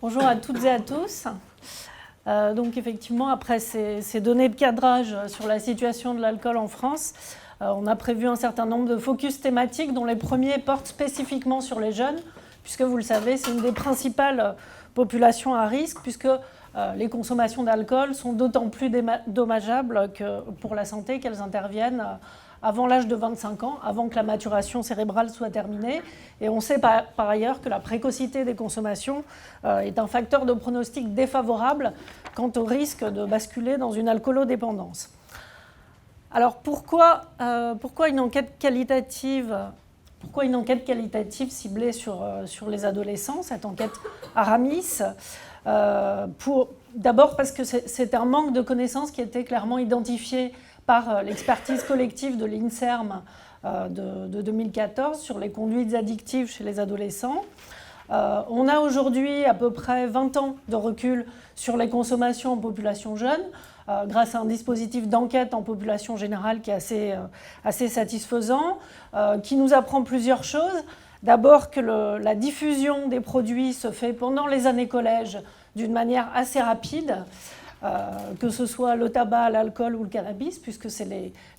Bonjour à toutes et à tous. Donc effectivement, après ces données de cadrage sur la situation de l'alcool en France, on a prévu un certain nombre de focus thématiques dont les premiers portent spécifiquement sur les jeunes, puisque vous le savez, c'est une des principales populations à risque, puisque les consommations d'alcool sont d'autant plus dommageables pour la santé qu'elles interviennent avant l'âge de 25 ans, avant que la maturation cérébrale soit terminée. Et on sait par ailleurs que la précocité des consommations est un facteur de pronostic défavorable quant au risque de basculer dans une alcoolodépendance. Alors pourquoi une enquête qualitative ciblée sur les adolescents, cette enquête Aramis? D'abord parce que c'est un manque de connaissances qui était clairement identifié par l'expertise collective de l'INSERM de 2014 sur les conduites addictives chez les adolescents. On a aujourd'hui à peu près 20 ans de recul sur les consommations en population jeune, grâce à un dispositif d'enquête en population générale qui est assez satisfaisant, qui nous apprend plusieurs choses. D'abord que la diffusion des produits se fait pendant les années collège d'une manière assez rapide, que ce soit le tabac, l'alcool ou le cannabis, puisque c'est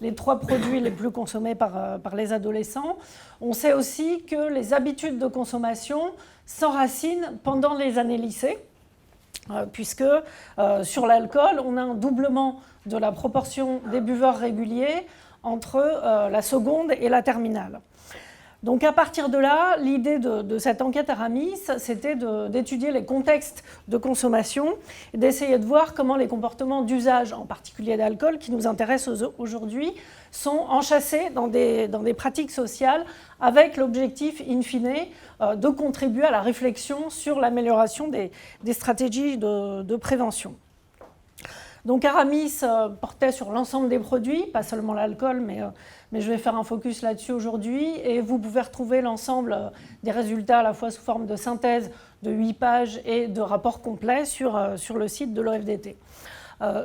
les trois produits les plus consommés par les adolescents. On sait aussi que les habitudes de consommation s'enracinent pendant les années lycée, puisque sur l'alcool, on a un doublement de la proportion des buveurs réguliers entre la seconde et la terminale. Donc à partir de là, l'idée de cette enquête Aramis, c'était d'étudier les contextes de consommation et d'essayer de voir comment les comportements d'usage, en particulier d'alcool, qui nous intéressent aujourd'hui, sont enchâssés dans des pratiques sociales avec l'objectif, in fine, de contribuer à la réflexion sur l'amélioration des stratégies de prévention. Donc Aramis portait sur l'ensemble des produits, pas seulement l'alcool, mais je vais faire un focus là-dessus aujourd'hui. Et vous pouvez retrouver l'ensemble des résultats à la fois sous forme de synthèse de 8 pages et de rapports complets sur le site de l'OFDT.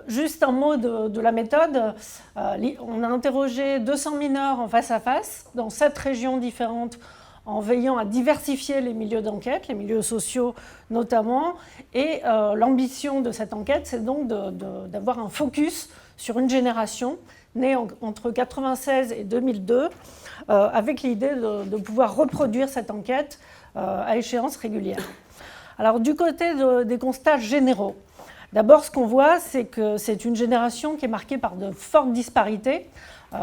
Juste un mot de la méthode. On a interrogé 200 mineurs en face à face dans 7 régions différentes, en veillant à diversifier les milieux d'enquête, les milieux sociaux notamment. Et l'ambition de cette enquête, c'est donc d'avoir un focus sur une génération née entre 1996 et 2002, avec l'idée de pouvoir reproduire cette enquête à échéance régulière. Alors du côté des constats généraux, d'abord ce qu'on voit, c'est que c'est une génération qui est marquée par de fortes disparités,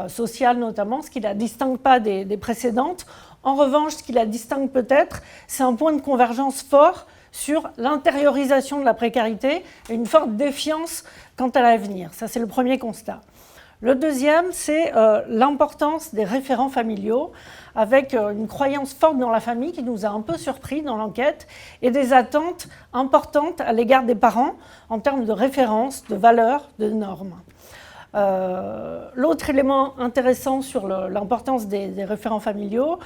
sociales notamment, ce qui ne la distingue pas des précédentes. En revanche, ce qui la distingue peut-être, c'est un point de convergence fort sur l'intériorisation de la précarité et une forte défiance quant à l'avenir. Ça, c'est le premier constat. Le deuxième, c'est l'importance des référents familiaux, avec une croyance forte dans la famille qui nous a un peu surpris dans l'enquête, et des attentes importantes à l'égard des parents en termes de références, de valeurs, de normes. L'autre élément intéressant sur l'importance des référents familiaux,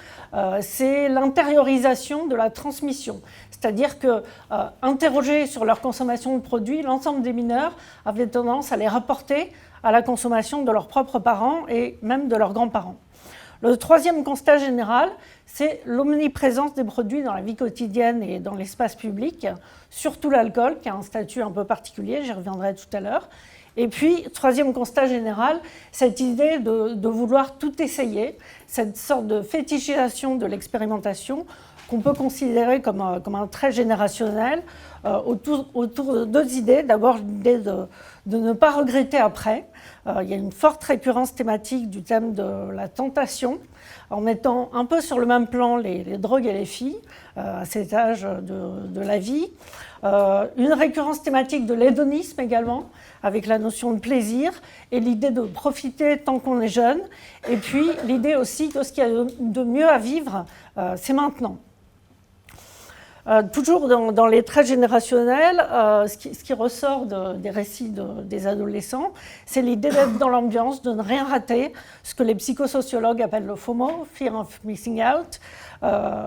c'est l'intériorisation de la transmission. C'est-à-dire que, interrogés sur leur consommation de produits, l'ensemble des mineurs avaient tendance à les rapporter à la consommation de leurs propres parents et même de leurs grands-parents. Le troisième constat général, c'est l'omniprésence des produits dans la vie quotidienne et dans l'espace public, surtout l'alcool, qui a un statut un peu particulier, j'y reviendrai tout à l'heure. Et puis, troisième constat général, cette idée de vouloir tout essayer, cette sorte de fétichisation de l'expérimentation qu'on peut considérer comme un trait générationnel autour de deux idées. D'abord, l'idée de ne pas regretter après. Il y a une forte récurrence thématique du thème de la tentation, en mettant un peu sur le même plan les drogues et les filles à cet âge de la vie. Une récurrence thématique de l'hédonisme également, avec la notion de plaisir et l'idée de profiter tant qu'on est jeune. Et puis l'idée aussi que ce qu'il y a de mieux à vivre, c'est maintenant. Toujours dans les traits générationnels, ce qui ressort des récits des adolescents, c'est l'idée d'être dans l'ambiance, de ne rien rater, ce que les psychosociologues appellent le FOMO, Fear of Missing Out,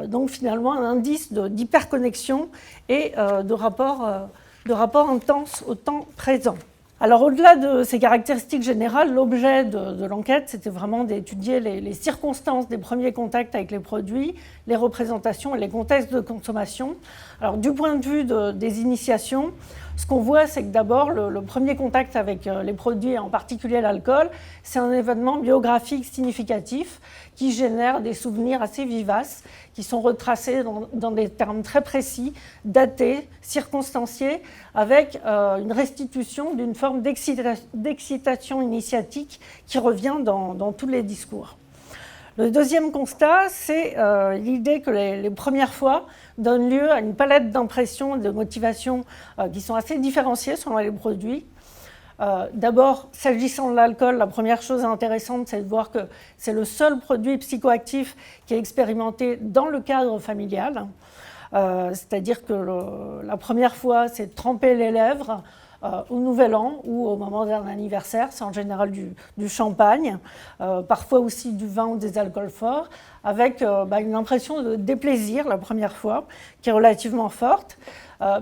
donc finalement un indice d'hyperconnexion et de rapport intense au temps présent. Alors au-delà de ces caractéristiques générales, l'objet de l'enquête, c'était vraiment d'étudier les circonstances des premiers contacts avec les produits, les représentations et les contextes de consommation. Alors du point de vue des initiations, ce qu'on voit, c'est que d'abord, le premier contact avec les produits, en particulier l'alcool, c'est un événement biographique significatif qui génère des souvenirs assez vivaces, qui sont retracés dans des termes très précis, datés, circonstanciés, avec une restitution d'une forme d'excitation initiatique qui revient dans tous les discours. Le deuxième constat, c'est l'idée que les premières fois donnent lieu à une palette d'impressions et de motivations qui sont assez différenciées selon les produits. D'abord, s'agissant de l'alcool, la première chose intéressante, c'est de voir que c'est le seul produit psychoactif qui est expérimenté dans le cadre familial. C'est-à-dire que la première fois, c'est tremper les lèvres au Nouvel An ou au moment d'un anniversaire, c'est en général du champagne, parfois aussi du vin ou des alcools forts, avec une impression de déplaisir la première fois, qui est relativement forte.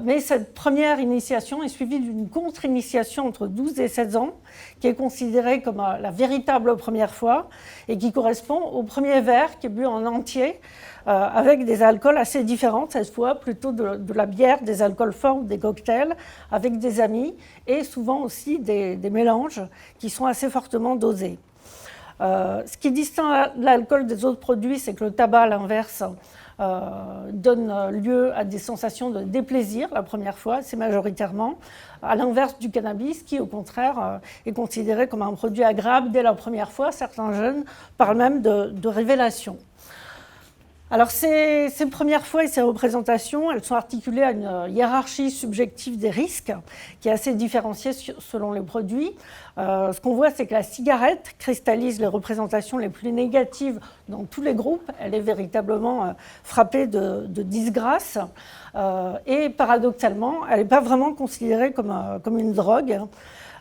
Mais cette première initiation est suivie d'une contre-initiation entre 12 et 16 ans, qui est considérée comme la véritable première fois et qui correspond au premier verre qui est bu en entier, avec des alcools assez différents, cette fois plutôt de la bière, des alcools forts ou des cocktails, avec des amis, et souvent aussi des mélanges qui sont assez fortement dosés. Ce qui distingue l'alcool des autres produits, c'est que le tabac, à l'inverse, donne lieu à des sensations de déplaisir la première fois, c'est majoritairement, à l'inverse du cannabis qui, au contraire, est considéré comme un produit agréable dès la première fois. Certains jeunes parlent même de révélation. Alors ces premières fois et ces représentations, elles sont articulées à une hiérarchie subjective des risques qui est assez différenciée selon les produits. Ce qu'on voit, c'est que la cigarette cristallise les représentations les plus négatives dans tous les groupes. Elle est véritablement frappée de disgrâce et paradoxalement, elle n'est pas vraiment considérée comme une drogue.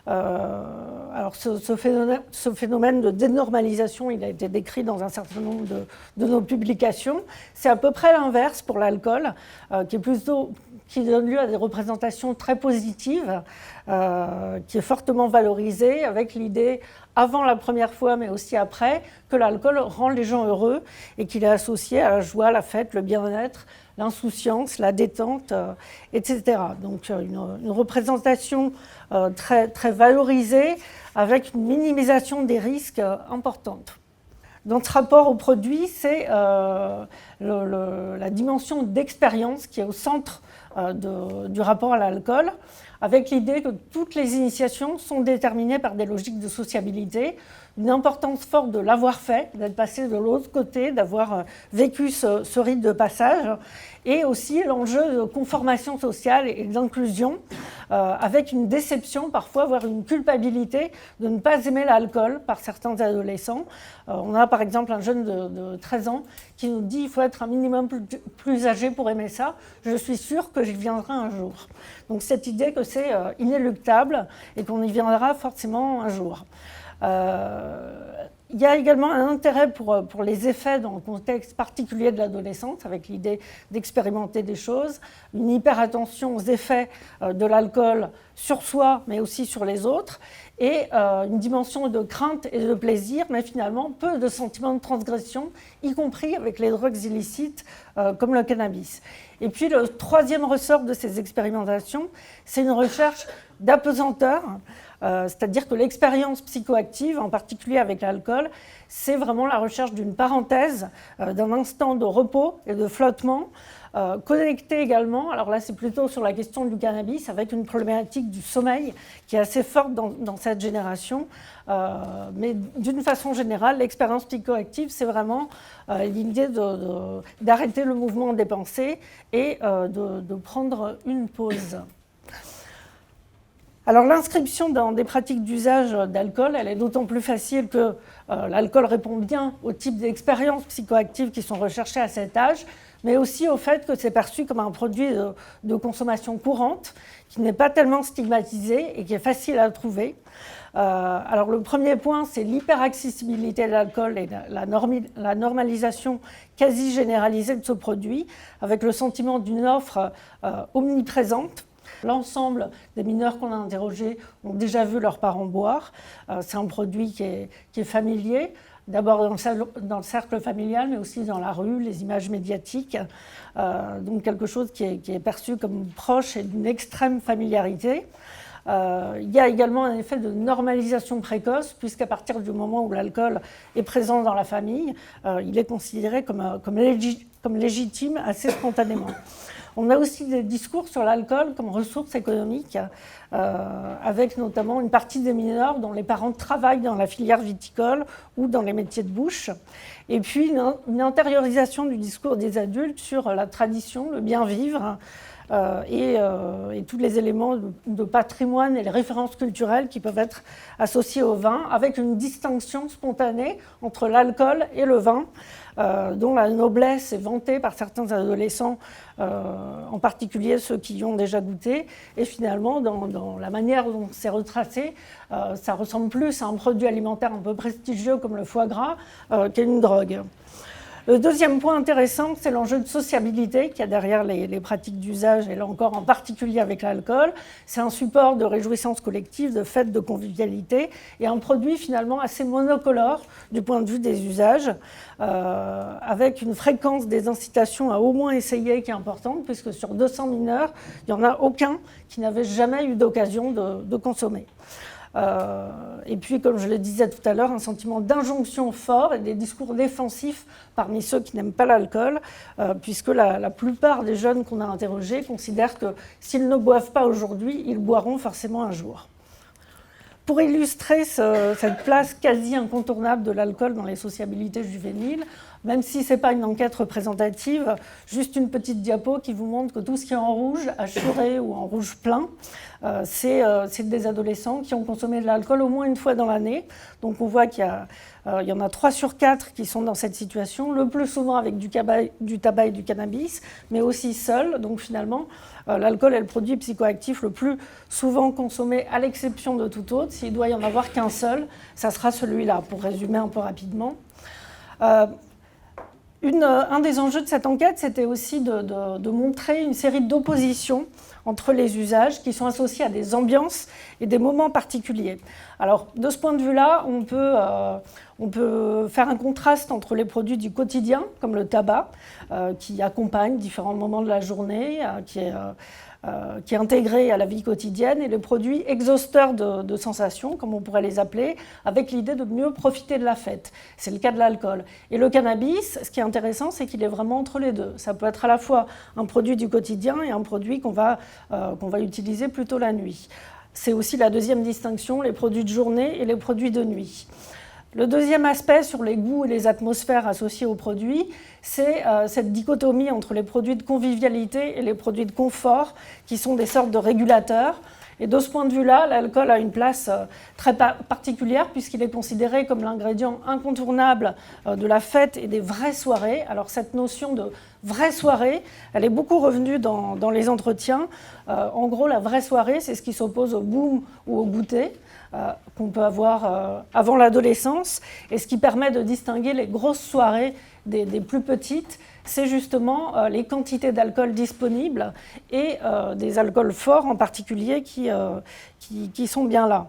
Alors ce phénomène de dénormalisation, il a été décrit dans un certain nombre de nos publications. C'est à peu près l'inverse pour l'alcool, qui donne lieu à des représentations très positives, qui est fortement valorisée, avec l'idée, avant la première fois, mais aussi après, que l'alcool rend les gens heureux et qu'il est associé à la joie, la fête, le bien-être, l'insouciance, la détente, etc. Donc une représentation très, très valorisée avec une minimisation des risques importante. Dans ce rapport au produit, c'est la dimension d'expérience qui est au centre du rapport à l'alcool, avec l'idée que toutes les initiations sont déterminées par des logiques de sociabilité, une importance forte de l'avoir fait, d'être passé de l'autre côté, d'avoir vécu ce rite de passage, et aussi l'enjeu de conformation sociale et d'inclusion, avec une déception parfois, voire une culpabilité de ne pas aimer l'alcool par certains adolescents. On a par exemple un jeune de 13 ans qui nous dit qu'il faut être un minimum plus âgé pour aimer ça, je suis sûre que j'y viendrai un jour. Donc cette idée que c'est inéluctable et qu'on y viendra forcément un jour. Il y a également un intérêt pour les effets dans le contexte particulier de l'adolescence, avec l'idée d'expérimenter des choses, une hyper-attention aux effets de l'alcool sur soi, mais aussi sur les autres, et une dimension de crainte et de plaisir, mais finalement peu de sentiments de transgression, y compris avec les drogues illicites comme le cannabis. Et puis le troisième ressort de ces expérimentations, c'est une recherche d'apesanteur, c'est-à-dire que l'expérience psychoactive, en particulier avec l'alcool, c'est vraiment la recherche d'une parenthèse, d'un instant de repos et de flottement, connecté également, alors là c'est plutôt sur la question du cannabis, avec une problématique du sommeil qui est assez forte dans cette génération, mais d'une façon générale, l'expérience psychoactive, c'est vraiment l'idée d'arrêter le mouvement des pensées et de prendre une pause. Alors l'inscription dans des pratiques d'usage d'alcool, elle est d'autant plus facile que l'alcool répond bien au type d'expériences psychoactives qui sont recherchées à cet âge, mais aussi au fait que c'est perçu comme un produit de consommation courante, qui n'est pas tellement stigmatisé et qui est facile à trouver. Alors le premier point, c'est l'hyperaccessibilité de l'alcool et la normalisation quasi généralisée de ce produit, avec le sentiment d'une offre omniprésente. L'ensemble des mineurs qu'on a interrogés ont déjà vu leurs parents boire. C'est un produit qui est familier, d'abord dans le cercle familial, mais aussi dans la rue, les images médiatiques. Donc quelque chose qui est perçu comme proche et d'une extrême familiarité. Il y a également un effet de normalisation précoce, puisqu'à partir du moment où l'alcool est présent dans la famille, il est considéré comme légitime assez spontanément. On a aussi des discours sur l'alcool comme ressource économique, avec notamment une partie des mineurs dont les parents travaillent dans la filière viticole ou dans les métiers de bouche. Et puis une intériorisation du discours des adultes sur la tradition, le bien vivre, et tous les éléments de patrimoine et les références culturelles qui peuvent être associés au vin, avec une distinction spontanée entre l'alcool et le vin, dont la noblesse est vantée par certains adolescents, en particulier ceux qui y ont déjà goûté. Et finalement, dans la manière dont c'est retracé, ça ressemble plus à un produit alimentaire un peu prestigieux comme le foie gras qu'à une drogue. Le deuxième point intéressant, c'est l'enjeu de sociabilité qu'il y a derrière les pratiques d'usage, et là encore en particulier avec l'alcool. C'est un support de réjouissance collective, de fête, de convivialité, et un produit finalement assez monocolore du point de vue des usages, avec une fréquence des incitations à au moins essayer qui est importante, puisque sur 200 mineurs, il n'y en a aucun qui n'avait jamais eu d'occasion de consommer. Et puis, comme je le disais tout à l'heure, un sentiment d'injonction fort et des discours défensifs parmi ceux qui n'aiment pas l'alcool, puisque la plupart des jeunes qu'on a interrogés considèrent que s'ils ne boivent pas aujourd'hui, ils boiront forcément un jour. Pour illustrer cette place quasi incontournable de l'alcool dans les sociabilités juvéniles, même si ce n'est pas une enquête représentative, juste une petite diapo qui vous montre que tout ce qui est en rouge, assuré ou en rouge plein, c'est des adolescents qui ont consommé de l'alcool au moins une fois dans l'année. Donc on voit qu'il y en a 3 sur 4 qui sont dans cette situation, le plus souvent avec du tabac et du cannabis, mais aussi seuls. Donc finalement, l'alcool est le produit psychoactif le plus souvent consommé, à l'exception de tout autre. S'il doit y en avoir qu'un seul, ça sera celui-là, pour résumer un peu rapidement. Un des enjeux de cette enquête, c'était aussi de montrer une série d'oppositions entre les usages qui sont associés à des ambiances et des moments particuliers. Alors, de ce point de vue-là, on peut faire un contraste entre les produits du quotidien, comme le tabac, qui accompagne différents moments de la journée, qui est intégré à la vie quotidienne, et les produits exhausteurs de sensations, comme on pourrait les appeler, avec l'idée de mieux profiter de la fête. C'est le cas de l'alcool. Et le cannabis, ce qui est intéressant, c'est qu'il est vraiment entre les deux. Ça peut être à la fois un produit du quotidien et un produit qu'on va utiliser plutôt la nuit. C'est aussi la deuxième distinction, les produits de journée et les produits de nuit. Le deuxième aspect sur les goûts et les atmosphères associés aux produits, c'est cette dichotomie entre les produits de convivialité et les produits de confort, qui sont des sortes de régulateurs. Et de ce point de vue-là, l'alcool a une place très particulière, puisqu'il est considéré comme l'ingrédient incontournable de la fête et des vraies soirées. Alors cette notion de vraie soirée, elle est beaucoup revenue dans les entretiens. En gros, la vraie soirée, c'est ce qui s'oppose au boom ou au goûter, qu'on peut avoir avant l'adolescence, et ce qui permet de distinguer les grosses soirées des plus petites, c'est justement les quantités d'alcool disponibles et des alcools forts en particulier qui sont bien là.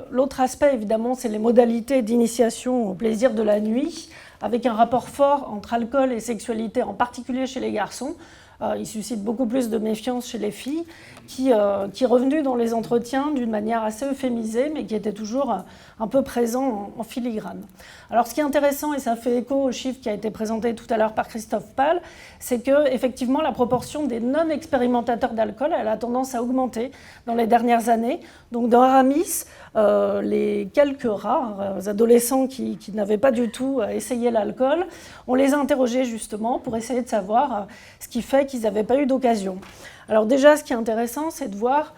L'autre aspect, évidemment, c'est les modalités d'initiation au plaisir de la nuit, avec un rapport fort entre alcool et sexualité, en particulier chez les garçons. Il suscite beaucoup plus de méfiance chez les filles, qui est revenu dans les entretiens d'une manière assez euphémisée, mais qui était toujours un peu présent en filigrane. Alors ce qui est intéressant, et ça fait écho au chiffre qui a été présenté tout à l'heure par Christophe Pahl, c'est qu'effectivement la proportion des non-expérimentateurs d'alcool, elle a tendance à augmenter dans les dernières années. Donc dans Aramis, les quelques rares adolescents qui n'avaient pas du tout essayé l'alcool, on les a interrogés justement pour essayer de savoir ce qui fait qu'ils n'avaient pas eu d'occasion. Alors déjà, ce qui est intéressant, c'est de voir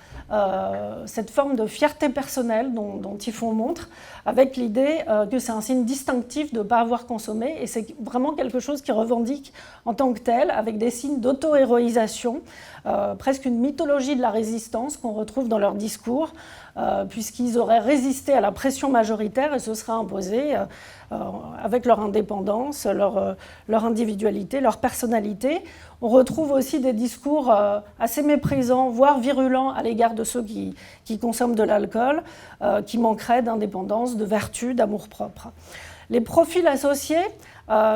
cette forme de fierté personnelle dont ils font montre, avec l'idée que c'est un signe distinctif de ne pas avoir consommé, et c'est vraiment quelque chose qu'ils revendiquent en tant que tel, avec des signes d'auto-héroïsation, presque une mythologie de la résistance qu'on retrouve dans leur discours, puisqu'ils auraient résisté à la pression majoritaire et se seraient imposés avec leur indépendance, leur individualité, leur personnalité. on retrouve aussi des discours assez méprisants, voire virulents à l'égard de ceux qui consomment de l'alcool, qui manqueraient d'indépendance, de vertu, d'amour-propre. Les profils associés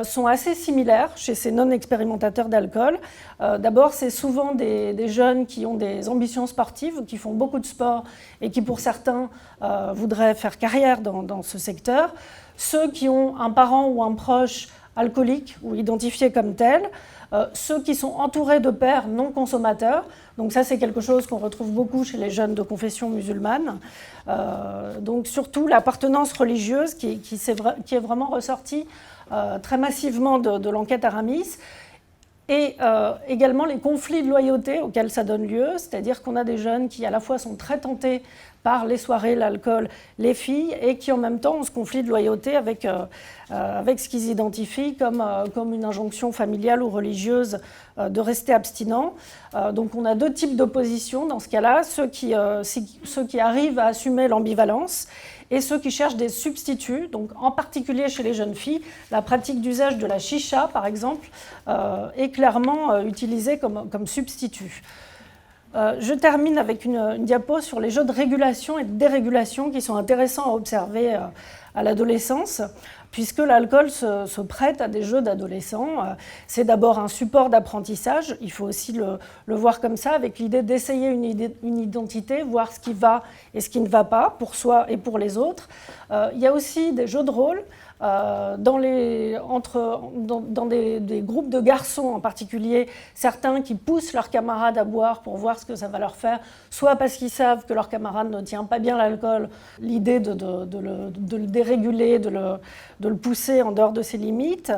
sont assez similaires chez ces non-expérimentateurs d'alcool. D'abord, c'est souvent des jeunes qui ont des ambitions sportives, qui font beaucoup de sport et qui, pour certains, voudraient faire carrière dans ce secteur. Ceux qui ont un parent ou un proche alcoolique ou identifié comme tel, ceux qui sont entourés de pères non consommateurs, donc ça c'est quelque chose qu'on retrouve beaucoup chez les jeunes de confession musulmane, donc surtout l'appartenance religieuse qui est vraiment ressortie très massivement de l'enquête Aramis, et également les conflits de loyauté auxquels ça donne lieu, c'est-à-dire qu'on a des jeunes qui à la fois sont très tentés par les soirées, l'alcool, les filles, et qui en même temps ont ce conflit de loyauté avec ce qu'ils identifient comme une injonction familiale ou religieuse de rester abstinent. Donc on a deux types d'opposition dans ce cas-là, ceux qui arrivent à assumer l'ambivalence et ceux qui cherchent des substituts, donc en particulier chez les jeunes filles, la pratique d'usage de la chicha, par exemple, est clairement utilisée comme substitut. Je termine avec une diapo sur les jeux de régulation et de dérégulation qui sont intéressants à observer à l'adolescence, puisque l'alcool se prête à des jeux d'adolescents. C'est d'abord un support d'apprentissage, il faut aussi le voir comme ça, avec l'idée d'essayer une identité, voir ce qui va et ce qui ne va pas pour soi et pour les autres. Il y a aussi des jeux de rôle. Dans des groupes de garçons en particulier, certains qui poussent leurs camarades à boire pour voir ce que ça va leur faire, soit parce qu'ils savent que leur camarade ne tient pas bien l'alcool, l'idée de le déréguler, de le pousser en dehors de ses limites.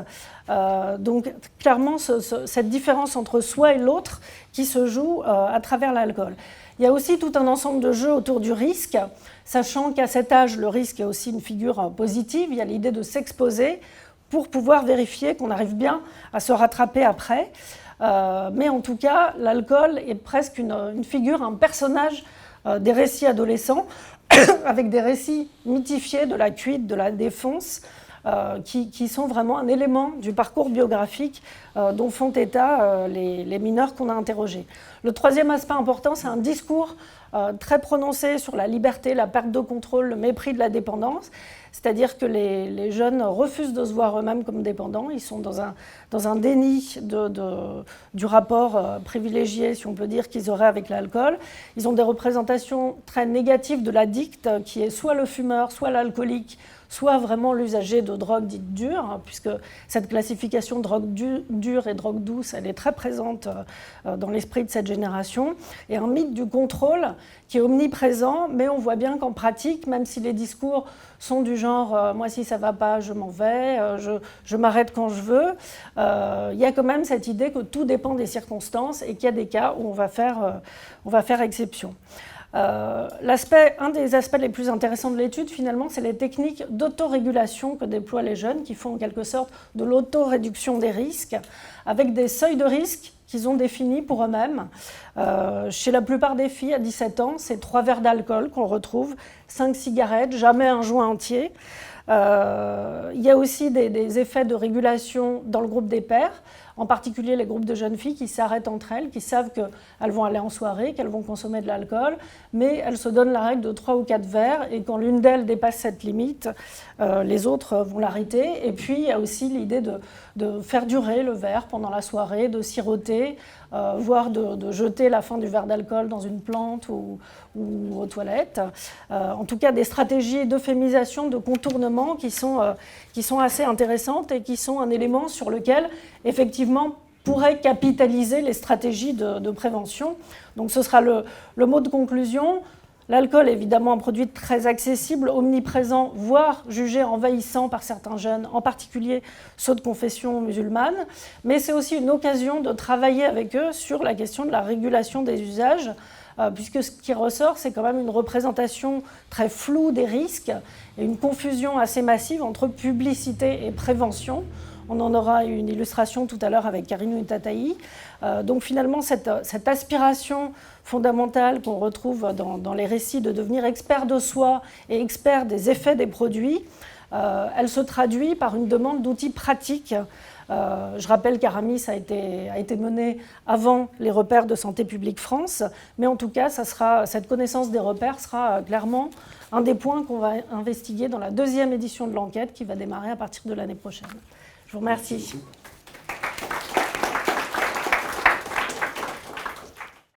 Donc clairement, cette différence entre soi et l'autre qui se joue à travers l'alcool. Il y a aussi tout un ensemble de jeux autour du risque, sachant qu'à cet âge, le risque est aussi une figure positive. Il y a l'idée de s'exposer pour pouvoir vérifier qu'on arrive bien à se rattraper après. Mais en tout cas, l'alcool est presque une figure, un personnage des récits adolescents, avec des récits mythifiés de la cuite, de la défonce, qui sont vraiment un élément du parcours biographique dont font état les mineurs qu'on a interrogés. Le troisième aspect important, c'est un discours très prononcé sur la liberté, la perte de contrôle, le mépris de la dépendance. C'est-à-dire que les jeunes refusent de se voir eux-mêmes comme dépendants. Ils sont dans un déni du rapport privilégié, si on peut dire, qu'ils auraient avec l'alcool. Ils ont des représentations très négatives de l'addict, qui est soit le fumeur, soit l'alcoolique, soit vraiment l'usager de drogue dite dure, puisque cette classification drogue dure et drogue douce, elle est très présente dans l'esprit de cette génération. Et un mythe du contrôle qui est omniprésent, mais on voit bien qu'en pratique, même si les discours sont du genre « moi si ça ne va pas, je m'en vais, je m'arrête quand je veux », il y a quand même cette idée que tout dépend des circonstances et qu'il y a des cas où on va faire exception. Un des aspects les plus intéressants de l'étude, finalement, c'est les techniques d'autorégulation que déploient les jeunes, qui font en quelque sorte de l'autoréduction des risques, avec des seuils de risque qu'ils ont définis pour eux-mêmes. Chez la plupart des filles, à 17 ans, c'est 3 verres d'alcool qu'on retrouve, 5 cigarettes, jamais un joint entier. Il y a aussi des effets de régulation dans le groupe des pairs, en particulier les groupes de jeunes filles qui s'arrêtent entre elles, qui savent qu'elles vont aller en soirée, qu'elles vont consommer de l'alcool, mais elles se donnent la règle de 3 ou 4 verres, et quand l'une d'elles dépasse cette limite, les autres vont l'arrêter. Et puis il y a aussi l'idée de faire durer le verre pendant la soirée, de siroter, voire de jeter la fin du verre d'alcool dans une plante ou aux toilettes. En tout cas, des stratégies d'euphémisation, de contournement qui sont assez intéressantes et qui sont un élément sur lequel, effectivement, pourraient capitaliser les stratégies de prévention. Donc ce sera le mot de conclusion. L'alcool est évidemment un produit très accessible, omniprésent, voire jugé envahissant par certains jeunes, en particulier ceux de confession musulmane, mais c'est aussi une occasion de travailler avec eux sur la question de la régulation des usages, puisque ce qui ressort, c'est quand même une représentation très floue des risques et une confusion assez massive entre publicité et prévention. On en aura une illustration tout à l'heure avec Karine Tataï. Donc finalement, cette aspiration fondamentale qu'on retrouve dans les récits de devenir expert de soi et expert des effets des produits, elle se traduit par une demande d'outils pratiques Je rappelle qu'Aramis a été mené avant les repères de Santé publique France, mais en tout cas, cette connaissance des repères sera clairement un des points qu'on va investiguer dans la deuxième édition de l'enquête qui va démarrer à partir de l'année prochaine. Je vous remercie.